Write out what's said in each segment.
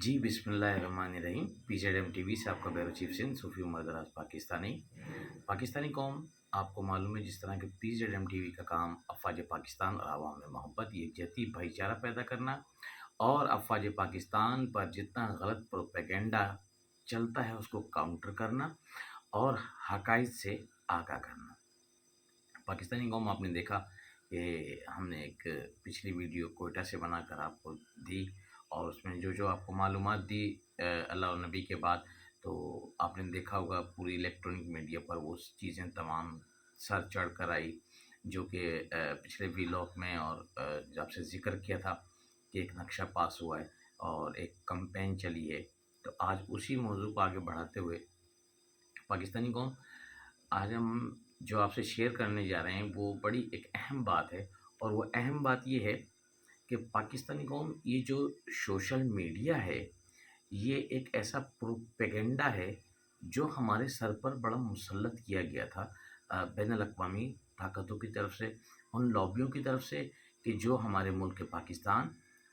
जी, बिस्मिल्लाहिर्रहमानिर्रहीम। पीजेडएम टीवी से आपका बैरो चीफ सिंध सूफी उमर दराज पाकिस्तानी। पाकिस्तानी कौम, आपको मालूम है जिस तरह के पीजेडएम टीवी का काम अफ़वाज पाकिस्तान और आवाम में मोहब्बत, यकजहती, भाईचारा पैदा करना और अफ़वाज पाकिस्तान पर जितना गलत प्रोपेगेंडा चलता है उसको काउंटर करना और हक़ाइक़ से आगाह करना। पाकिस्तानी कौम, आपने देखा कि हमने एक पिछली वीडियो कोयटा से बनाकर आपको दी और उसमें जो आपको मालूमात दी अल्लाह और नबी के बाद, तो आपने देखा होगा पूरी इलेक्ट्रॉनिक मीडिया पर वो चीज़ें तमाम सर चढ़ कर आई, जो कि पिछले व्लॉग में और जब से ज़िक्र किया था कि एक नक्शा पास हुआ है और एक कैंपेन चली है। तो आज उसी मौजू को आगे बढ़ाते हुए पाकिस्तानी कौम, आज हम जो आपसे शेयर करने जा रहे हैं वो बड़ी एक अहम बात है। और वो अहम बात ये है कि पाकिस्तानी कौम, ये जो सोशल मीडिया है, ये एक ऐसा प्रोपेगेंडा है जो हमारे सर पर बड़ा मुसल्लत किया गया था बैनुल अक़वामी ताकतों की तरफ से, उन लॉबियों की तरफ से कि जो हमारे मुल्क पाकिस्तान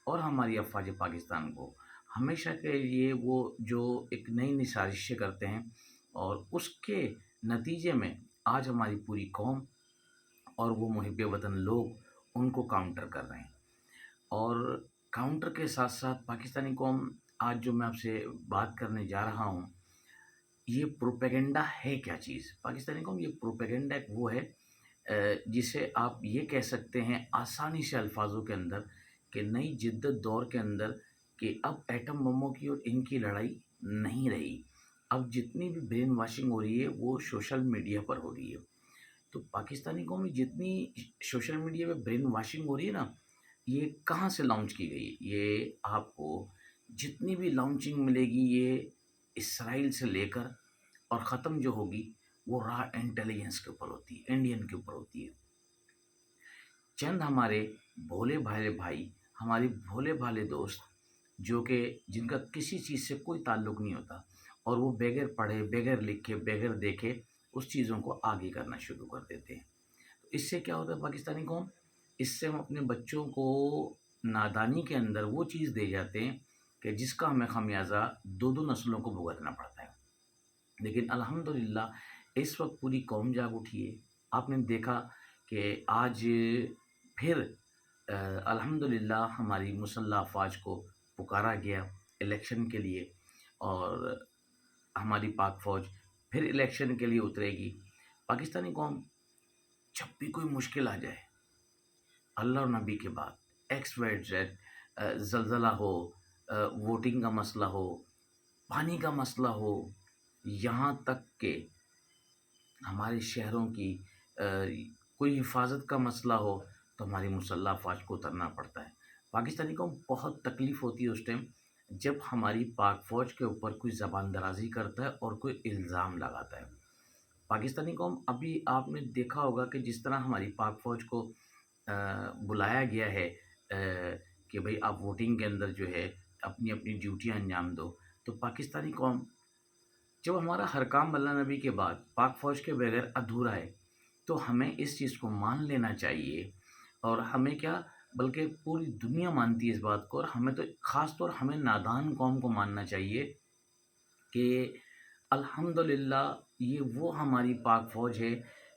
और हमारी अफ़वाज पाकिस्तान को हमेशा के लिए वो जो एक नई साजिशें करते हैं और उसके नतीजे में आज हमारी पूरी कौम और वो मुहिब वतन लोग उनको काउंटर कर रहे हैं। और काउंटर के साथ-साथ पाकिस्तानी कौम, आज जो मैं आपसे बात करने जा रहा हूँ, ये प्रोपेगेंडा है क्या चीज़? पाकिस्तानी कौम, ये प्रोपेगेंडा एक वो है जिसे आप ये कह सकते हैं आसानी से अल्फ़ाज़ों के अंदर कि नई जिद्दत दौर के अंदर कि अब एटम बमों की और इनकी लड़ाई नहीं रही। अब जितनी भी ब्रेन वॉशिंग हो रही है वो सोशल मीडिया पर हो रही है। तो पाकिस्तानी कौम में जितनी सोशल मीडिया पे ब्रेन वॉशिंग हो रही है ना, ये कहाँ से लॉन्च की गई? ये आपको जितनी भी लॉन्चिंग मिलेगी ये इसराइल से लेकर और ख़त्म जो होगी वो रॉ इंटेलिजेंस के ऊपर होती है, इंडियन के ऊपर होती है। चंद हमारे भोले-भाले भाई, हमारे भोले-भाले दोस्त जो कि जिनका किसी चीज़ से कोई ताल्लुक नहीं होता और वो बगैर पढ़े, बगैर लिखे, बगैर देखे उस चीज़ों को आगे करना शुरू कर देते हैं। तो इससे क्या होता है पाकिस्तानी कौम, इससे हम अपने बच्चों को नादानी के अंदर वो चीज़ दे जाते हैं कि जिसका हमें ख़मियाज़ा 2-2 नस्लों को भुगतना पड़ता है। लेकिन अल्हम्दुलिल्लाह इस वक़्त पूरी कौम जाग उठी है। आपने देखा कि आज फिर अल्हम्दुलिल्लाह हमारी मुसल्लह अफ़वाज को पुकारा गया इलेक्शन के लिए और हमारी पाक फ़ौज फिर इलेक्शन के लिए उतरेगी। पाकिस्तानी कौम, जब भी कोई मुश्किल आ जाए, अल्लाह और नबी के बाद एक्स, वाई, ज़ेड, ज़लज़ला हो, वोटिंग का मसला हो, पानी का मसला हो, यहाँ तक कि हमारे शहरों की कोई हिफाज़त का मसला हो, तो हमारी मुसल्लह अफ़वाज को उतरना पड़ता है। पाकिस्तानी को बहुत तकलीफ़ होती है उस टाइम जब हमारी पाक फ़ौज के ऊपर कोई ज़बान दराज़ी करता है और कोई इल्ज़ाम लगाता है। पाकिस्तानी कौम, अभी आपने देखा होगा कि जिस तरह हमारी पाक फ़ौज को बुलाया गया है कि भई आप वोटिंग के अंदर जो है अपनी-अपनी ड्यूटियाँ अंजाम दो। तो पाकिस्तानी कौम, जब हमारा हर काम अल्लाह नबी के बाद पाक फ़ौज के बगैर अधूरा है, तो हमें इस चीज़ को मान लेना चाहिए और हमें क्या बल्कि पूरी दुनिया मानती है इस बात को और हमें तो ख़ास तौर हमें नादान कौम को मानना चाहिए कि अल्हम्दुलिल्लाह ये वो हमारी पाक फ़ौज है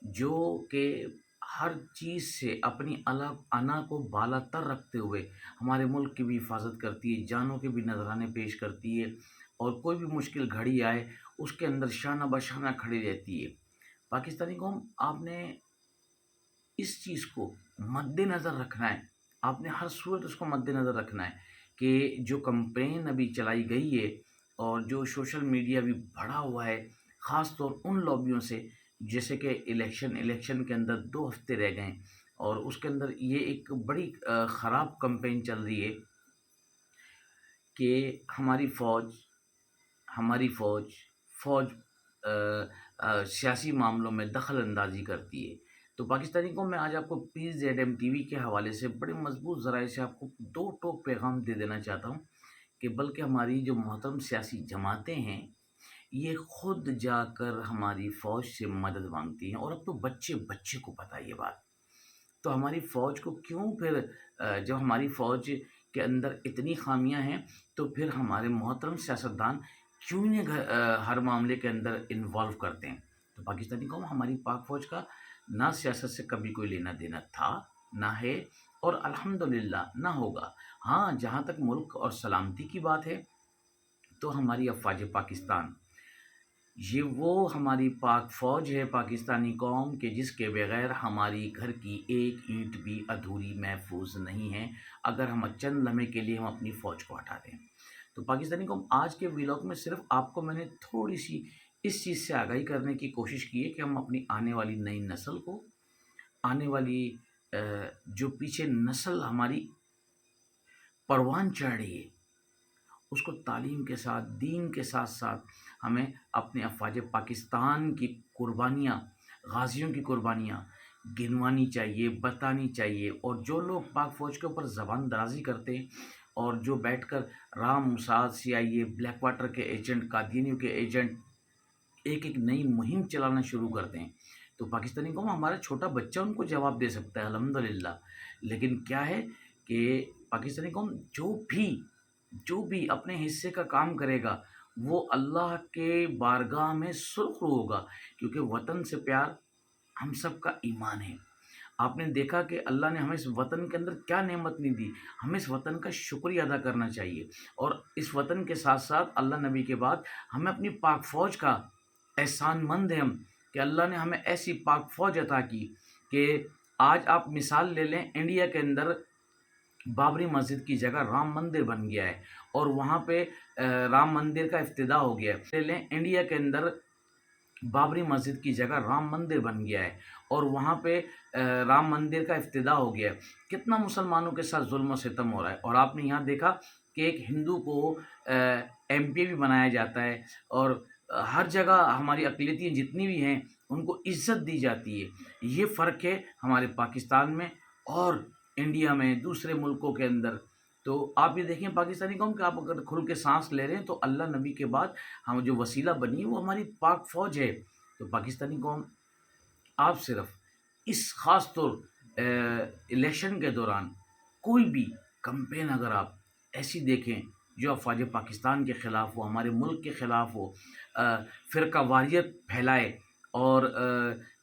जो कि हर चीज़ से अपनी अना को बालातर रखते हुए हमारे मुल्क की भी हिफाज़त करती है, जानों के भी नज़राने पेश करती है और कोई भी मुश्किल घड़ी आए उसके अंदर शाना बशाना खड़ी रहती है। पाकिस्तानी कौम, आपने इस चीज़ को मद्देनज़र रखना है, आपने हर सूरत उसको मद्देनज़र रखना है कि जो कैंपेन अभी चलाई गई है और जो सोशल मीडिया भी भरा हुआ है, ख़ास तौर उन लॉबियों से, जैसे कि इलेक्शन के अंदर 2 हफ़्ते रह गए और उसके अंदर ये एक बड़ी ख़राब कैंपेन चल रही है कि हमारी फ़ौज सियासी मामलों में दखल अंदाज़ी करती है। तो पाकिस्तानी को मैं आज आपको पीज़ेडएम टीवी के हवाले से बड़े मज़बूत ज़राए से आपको 2 टोक पैगाम दे देना चाहता हूँ कि बल्कि हमारी जो मोहतरम सियासी जमातें हैं, ये खुद जाकर हमारी फ़ौज से मदद माँगती हैं और अब तो बच्चे-बच्चे को पता है ये बात। तो हमारी फ़ौज को क्यों फिर जब हमारी फ़ौज کے اندر اتنی خامیاں ہیں، تو پھر ہمارے محترم سیاستدان کیوں انہیں ہر معاملے کے اندر انوالو کرتے ہیں؟ تو پاکستانی قوم، ہماری پاک فوج کا نہ سیاست سے کبھی کوئی لینا دینا تھا، نہ ہے، اور الحمدللہ نہ ہوگا۔ ہاں، جہاں تک ملک اور سلامتی کی بات ہے، تو ہماری افواج پاکستان، یہ وہ ہماری پاک فوج ہے پاکستانی قوم کے، جس کے بغیر ہماری گھر کی ایک اینٹ بھی ادھوری محفوظ نہیں ہے، اگر ہم چند لمحے کے لیے ہم اپنی فوج کو ہٹا دیں۔ تو پاکستانی قوم، آج کے ویلاگ میں صرف آپ کو میں نے تھوڑی سی اس چیز سے آگاہی کرنے کی کوشش کی ہے کہ ہم اپنی آنے والی نئی نسل کو، آنے والی جو پیچھے نسل ہماری پروان چڑھ رہی ہے، اس کو تعلیم کے ساتھ، دین کے ساتھ ساتھ ہمیں اپنے افواج پاکستان کی قربانیاں، غازیوں کی قربانیاں گنوانی چاہیے، بتانی چاہیے۔ اور جو لوگ پاک فوج کے اوپر زبان درازی کرتے ہیں، اور جو بیٹھ کر Ram, Mossad, CIA، black water کے ایجنٹ، قادیانیوں کے ایجنٹ ایک ایک نئی مہم چلانا شروع کرتے ہیں، تو پاکستانی قوم، ہمارا چھوٹا بچہ ان کو جواب دے سکتا ہے، الحمدللہ۔ لیکن کیا ہے کہ پاکستانی قوم، جو بھی اپنے حصے کا کام کرے گا، وہ اللہ کے بارگاہ میں سرخرو ہوگا، کیونکہ وطن سے پیار ہم سب کا ایمان ہے۔ آپ نے دیکھا کہ اللہ نے ہمیں اس وطن کے اندر کیا نعمت نہیں دی، ہمیں اس وطن کا شکریہ ادا کرنا چاہیے۔ اور اس وطن کے ساتھ ساتھ اللہ نبی کے بعد ہمیں اپنی پاک فوج کا احسان مند ہے ہم، کہ اللہ نے ہمیں ایسی پاک فوج عطا کی کہ آج آپ مثال لے لیں، انڈیا کے اندر بابری مسجد کی جگہ رام مندر بن گیا ہے، اور وہاں پہ رام مندر کا افتتاح ہو گیا ہے۔ لے لیں، انڈیا کے اندر بابری مسجد کی جگہ رام مندر بن گیا ہے، اور وہاں پہ رام مندر کا افتتاح ہو گیا ہے۔ کتنا مسلمانوں کے ساتھ ظلم و ستم ہو رہا ہے، اور آپ نے یہاں دیکھا کہ ایک ہندو کو MP بھی بنایا جاتا ہے، اور ہر جگہ ہماری اقلیتیں جتنی بھی ہیں ان کو عزت دی جاتی ہے۔ یہ فرق ہے ہمارے پاکستان میں اور انڈیا میں، دوسرے ملکوں کے اندر۔ تو آپ یہ دیکھیں پاکستانی قوم، کہ آپ اگر کھل کے سانس لے رہے ہیں، تو اللہ نبی کے بعد ہم جو وسیلہ بنی ہے وہ ہماری پاک فوج ہے۔ تو پاکستانی قوم، آپ صرف اس خاص طور الیکشن کے دوران کوئی بھی کمپین اگر آپ ایسی دیکھیں جو افواج پاکستان کے خلاف ہو، ہمارے ملک کے خلاف ہو، فرقہ واریت پھیلائے، اور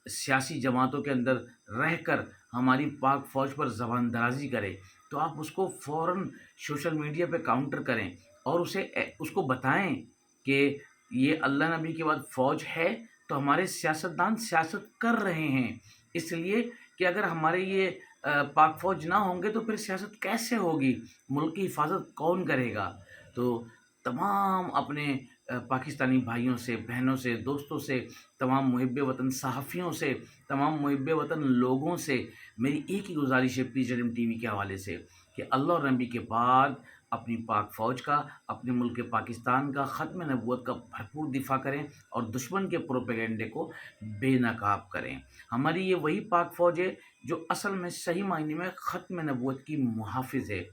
سیاسی جماعتوں کے اندر رہ کر ہماری پاک فوج پر زبان درازی کرے، تو آپ اس کو فوراً سوشل میڈیا پہ کاؤنٹر کریں، اور اس کو بتائیں کہ یہ اللہ نبی کے بعد فوج ہے، تو ہمارے سیاستدان سیاست کر رہے ہیں، اس لیے کہ اگر ہمارے یہ پاک فوج نہ ہوں گے تو پھر سیاست کیسے ہوگی، ملک کی حفاظت کون کرے گا؟ تو تمام اپنے پاکستانی بھائیوں سے، بہنوں سے، دوستوں سے، تمام محب وطن صحافیوں سے، تمام محب وطن لوگوں سے میری ایک ہی گزارش ہے PGM TV کے حوالے سے، کہ اللہ اور نبی کے بعد اپنی پاک فوج کا، اپنے ملک پاکستان کا، ختم نبوت کا بھرپور دفاع کریں، اور دشمن کے پروپیگنڈے کو بے نقاب کریں۔ ہماری یہ وہی پاک فوج ہے جو اصل میں صحیح معنی میں ختم نبوت کی محافظ ہے۔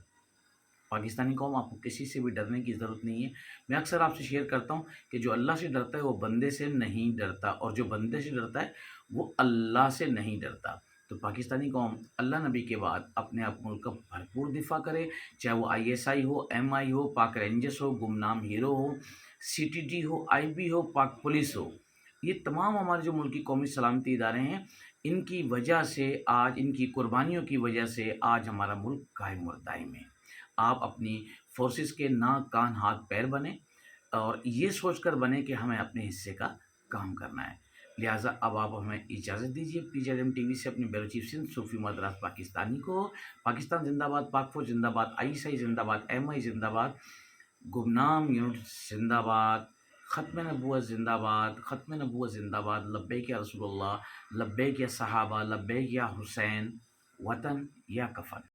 پاکستانی قوم، آپ کو کسی سے بھی ڈرنے کی ضرورت نہیں ہے۔ میں اکثر آپ سے شیئر کرتا ہوں کہ جو اللہ سے ڈرتا ہے وہ بندے سے نہیں ڈرتا، اور جو بندے سے ڈرتا ہے وہ اللہ سے نہیں ڈرتا۔ تو پاکستانی قوم، اللہ نبی کے بعد اپنے آپ ملک کا بھرپور دفاع کرے، چاہے وہ ISI ہو، MI ہو، پاک رینجرس ہو، گمنام ہیرو ہو، CTD ہو، IB ہو، پاک پولیس ہو۔ یہ تمام ہمارے جو ملکی قومی سلامتی ادارے ہیں، ان کی وجہ سے آج، ان کی قربانیوں کی وجہ سے آج ہمارا ملک قائم اور دائم ہے۔ آپ اپنی فورسز کے ناک، کان، ہاتھ، پیر بنیں، اور یہ سوچ کر بنیں کہ ہمیں اپنے حصے کا کام کرنا ہے۔ لہٰذا اب آپ ہمیں اجازت دیجیے PGM TV سے اپنے بیورو چیف سندھ صوفی مدراس پاکستانی کو۔ پاکستان زندہ باد، پاک فوج زندہ باد، ISI زندہ باد، MI زندہ باد، گمنام یونٹ زندہ باد، ختم نبوت زندہ باد، ختم نبوت زندہ باد، لبیک یا رسول اللہ، لبیک یا صحابہ، لبیک یا حسین، وطن یا کفن۔